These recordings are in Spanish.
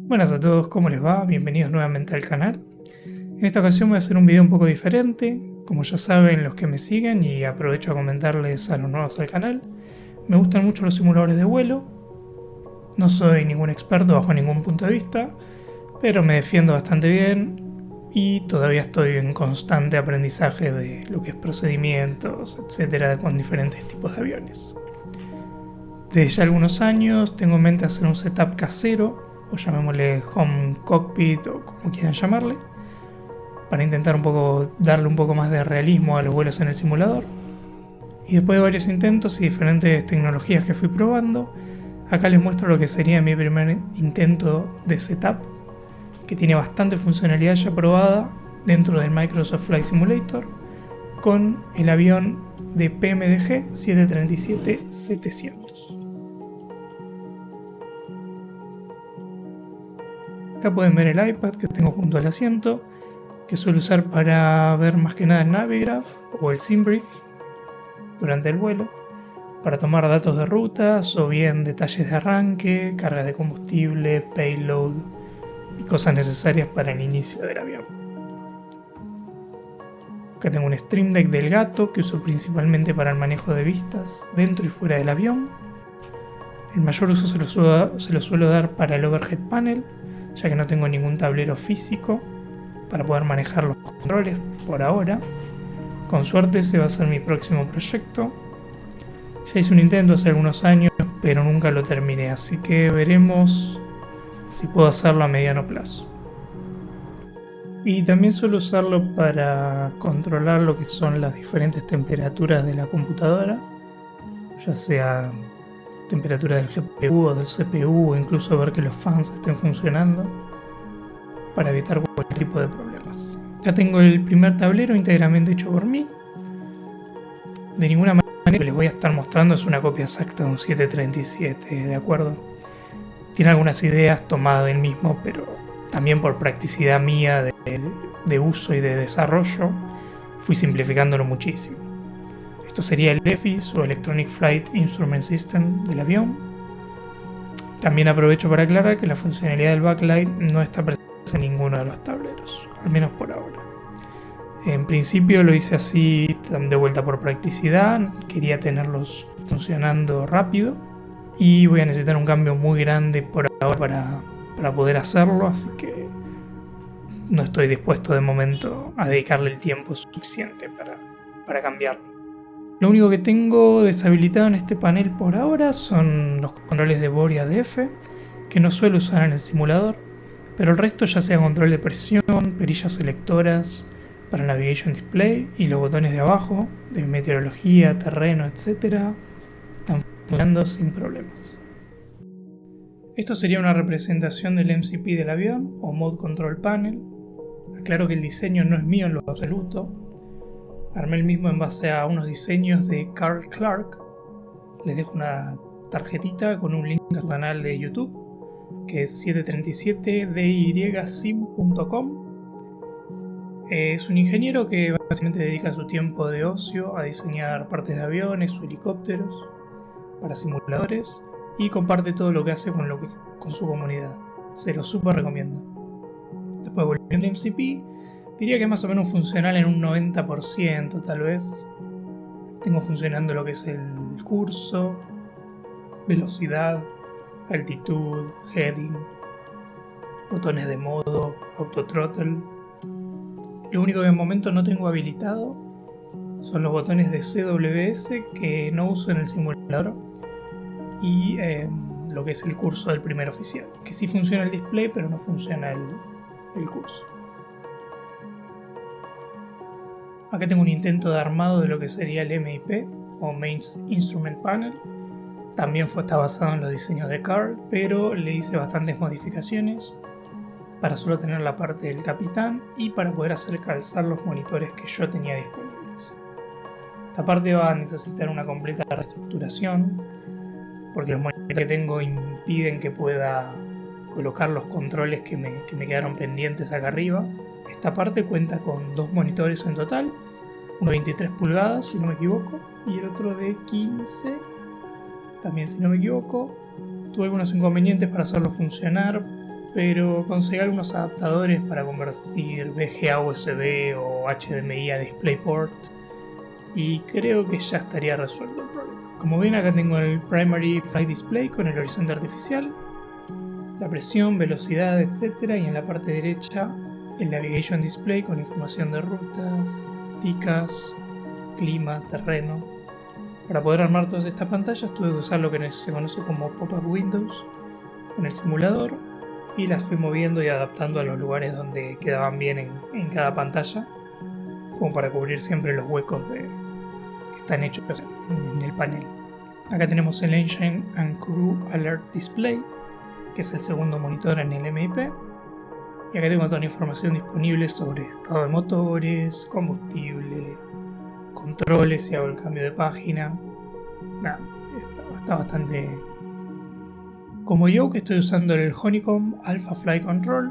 Buenas a todos, ¿cómo les va? Bienvenidos nuevamente al canal. En esta ocasión voy a hacer un video un poco diferente. Como ya saben los que me siguen, y aprovecho a comentarles a los nuevos al canal, me gustan mucho los simuladores de vuelo. No soy ningún experto bajo ningún punto de vista, pero me defiendo bastante bien y todavía estoy en constante aprendizaje de lo que es procedimientos, etcétera, con diferentes tipos de aviones. Desde ya algunos años tengo en mente hacer un setup casero, o llamémosle home cockpit o como quieran llamarle, para intentar darle un poco más de realismo a los vuelos en el simulador. Y después de varios intentos y diferentes tecnologías que fui probando, acá les muestro lo que sería mi primer intento de setup, que tiene bastante funcionalidad ya probada dentro del Microsoft Flight Simulator, con el avión de PMDG 737-700. Acá pueden ver el iPad que tengo junto al asiento, que suelo usar para ver más que nada el Navigraph o el SimBrief durante el vuelo, para tomar datos de rutas o bien detalles de arranque, cargas de combustible, payload y cosas necesarias para el inicio del avión. Acá tengo un Stream Deck del gato que uso principalmente para el manejo de vistas dentro y fuera del avión. El mayor uso se lo suelo dar para el overhead panel, ya que no tengo ningún tablero físico para poder manejar los controles por ahora. Con suerte ese va a ser mi próximo proyecto. Ya hice un intento hace algunos años, pero nunca lo terminé, así que veremos si puedo hacerlo a mediano plazo. Y también suelo usarlo para controlar lo que son las diferentes temperaturas de la computadora, ya sea temperatura del GPU o del CPU, o incluso ver que los fans estén funcionando, para evitar cualquier tipo de problemas. Acá tengo el primer tablero íntegramente hecho por mí. De ninguna manera lo que les voy a estar mostrando es una copia exacta de un 737, ¿de acuerdo? Tiene algunas ideas tomadas del mismo, pero también por practicidad mía de uso y de desarrollo, fui simplificándolo muchísimo. Esto sería el EFIS o Electronic Flight Instrument System del avión. También aprovecho para aclarar que la funcionalidad del backlight no está presente en ninguno de los tableros, al menos por ahora. En principio lo hice así de vuelta por practicidad, quería tenerlos funcionando rápido y voy a necesitar un cambio muy grande por ahora para poder hacerlo, así que no estoy dispuesto de momento a dedicarle el tiempo suficiente para cambiarlo. Lo único que tengo deshabilitado en este panel por ahora son los controles de bore y ADF, que no suelo usar en el simulador, pero el resto, ya sea control de presión, perillas selectoras para Navigation Display y los botones de abajo, de meteorología, terreno, etc., están funcionando sin problemas. Esto sería una representación del MCP del avión o Mode Control Panel. Aclaro que el diseño no es mío en lo absoluto. Armé el mismo en base a unos diseños de Carl Clark. Les dejo una tarjetita con un link a su canal de YouTube, que es 737dysim.com. Es un ingeniero que básicamente dedica su tiempo de ocio a diseñar partes de aviones o helicópteros para simuladores y comparte todo lo que hace con su comunidad. Se lo súper recomiendo. Después, volviendo al MCP, diría que es más o menos funcional en un 90% tal vez. Tengo funcionando lo que es el curso, velocidad, altitud, heading, botones de modo, autothrottle. Lo único que de momento no tengo habilitado son los botones de CWS, que no uso en el simulador, y lo que es el curso del primer oficial, que sí funciona el display pero no funciona el curso. Acá tengo un intento de armado de lo que sería el MIP o Main Instrument Panel. También está basado en los diseños de Carl, pero le hice bastantes modificaciones para solo tener la parte del capitán y para poder hacer calzar los monitores que yo tenía disponibles. Esta parte va a necesitar una completa reestructuración, porque los monitores que tengo impiden que pueda colocar los controles que me quedaron pendientes acá arriba. Esta parte cuenta con dos monitores en total, uno de 23 pulgadas si no me equivoco, y el otro de 15 también si no me equivoco. Tuve algunos inconvenientes para hacerlo funcionar pero conseguí algunos adaptadores para convertir VGA a USB o HDMI a DisplayPort y creo que ya estaría resuelto el problema. Como ven, acá tengo el Primary Flight Display con el horizonte artificial, la presión, velocidad, etc. Y en la parte derecha el Navigation Display con información de rutas, TICAS, clima, terreno. Para poder armar todas estas pantallas tuve que usar lo que se conoce como Pop-up Windows con el simulador y las fui moviendo y adaptando a los lugares donde quedaban bien en cada pantalla, como para cubrir siempre los huecos que están hechos en el panel. Acá tenemos el Engine and Crew Alert Display, que es el segundo monitor en el MIP, y acá tengo toda la información disponible sobre estado de motores, combustible, controles si hago el cambio de página. Nada, está bastante... Como yo que estoy usando el Honeycomb Alpha Flight Control,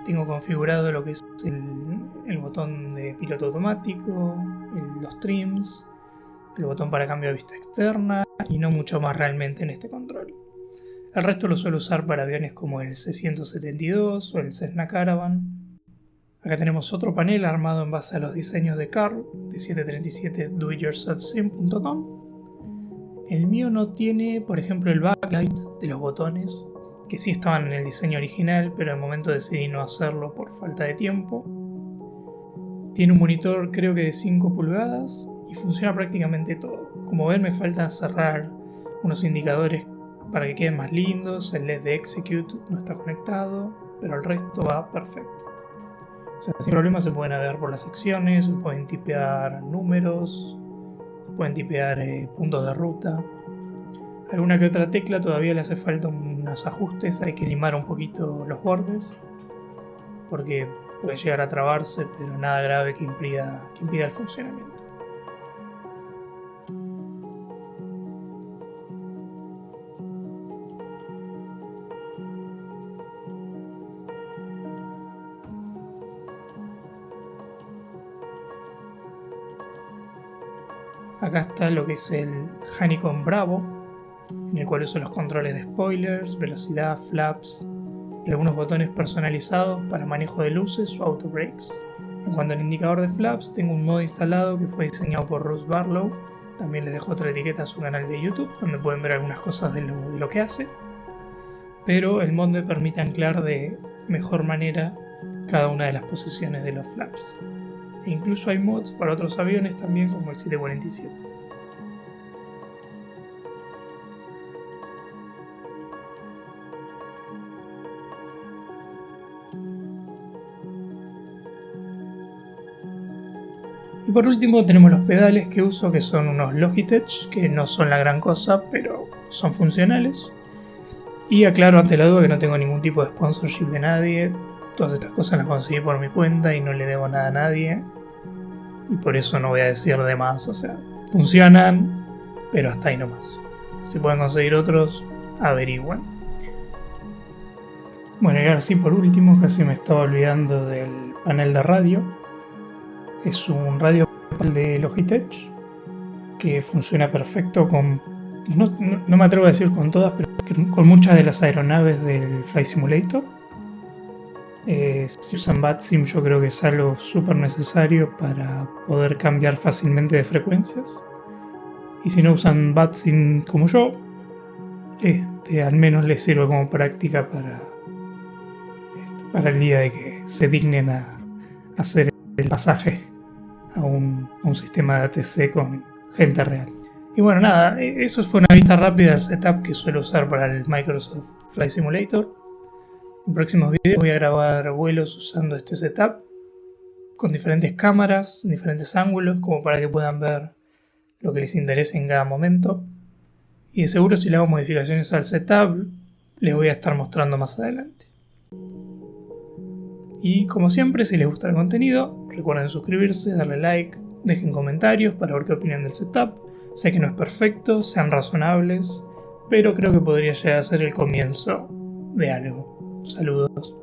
tengo configurado lo que es el botón de piloto automático, los trims, el botón para cambio de vista externa y no mucho más realmente en este control. El resto lo suelo usar para aviones como el C-172 o el Cessna Caravan. Acá tenemos otro panel armado en base a los diseños de Carl de 737doityourselfsim.com. El mío no tiene, por ejemplo, el backlight de los botones, que sí estaban en el diseño original, pero de momento decidí no hacerlo por falta de tiempo. Tiene un monitor creo que de 5 pulgadas y funciona prácticamente todo. Como ven, me falta cerrar unos indicadores para que queden más lindos. El LED de Execute no está conectado, pero el resto va perfecto. O sea, sin problema se pueden navegar por las secciones, se pueden tipear números, se pueden tipear puntos de ruta. Alguna que otra tecla todavía le hace falta unos ajustes, hay que limar un poquito los bordes porque puede llegar a trabarse, pero nada grave que impida el funcionamiento. Acá está lo que es el Honeycomb Bravo, en el cual uso los controles de spoilers, velocidad, flaps y algunos botones personalizados para manejo de luces o auto brakes. En cuanto al indicador de flaps, tengo un modo instalado que fue diseñado por Russ Barlow. También les dejo otra etiqueta a su canal de YouTube, donde pueden ver algunas cosas de lo que hace. Pero el mod me permite anclar de mejor manera cada una de las posiciones de los flaps. E incluso hay mods para otros aviones también, como el 747. Y por último tenemos los pedales que uso, que son unos Logitech, que no son la gran cosa, pero son funcionales. Y aclaro ante la duda que no tengo ningún tipo de sponsorship de nadie. Todas estas cosas las conseguí por mi cuenta y no le debo nada a nadie. Y por eso no voy a decir de más, o sea, funcionan, pero hasta ahí nomás. Si pueden conseguir otros, averigüen. Bueno, y ahora sí, por último, casi me estaba olvidando del panel de radio. Es un radio de Logitech que funciona perfecto con... No me atrevo a decir con todas, pero con muchas de las aeronaves del Flight Simulator. Si usan VATSIM, yo creo que es algo súper necesario para poder cambiar fácilmente de frecuencias. Y si no usan VATSIM como yo, al menos les sirve como práctica para el día de que se dignen a hacer el pasaje a un sistema de ATC con gente real. Y bueno, nada, eso fue una vista rápida del setup que suelo usar para el Microsoft Flight Simulator. En próximos videos voy a grabar vuelos usando este setup con diferentes cámaras, diferentes ángulos, como para que puedan ver lo que les interese en cada momento. Y de seguro si le hago modificaciones al setup, les voy a estar mostrando más adelante. Y como siempre, si les gusta el contenido, recuerden suscribirse, darle like, dejen comentarios para ver qué opinan del setup. Sé que no es perfecto, sean razonables, pero creo que podría llegar a ser el comienzo de algo. Saludos.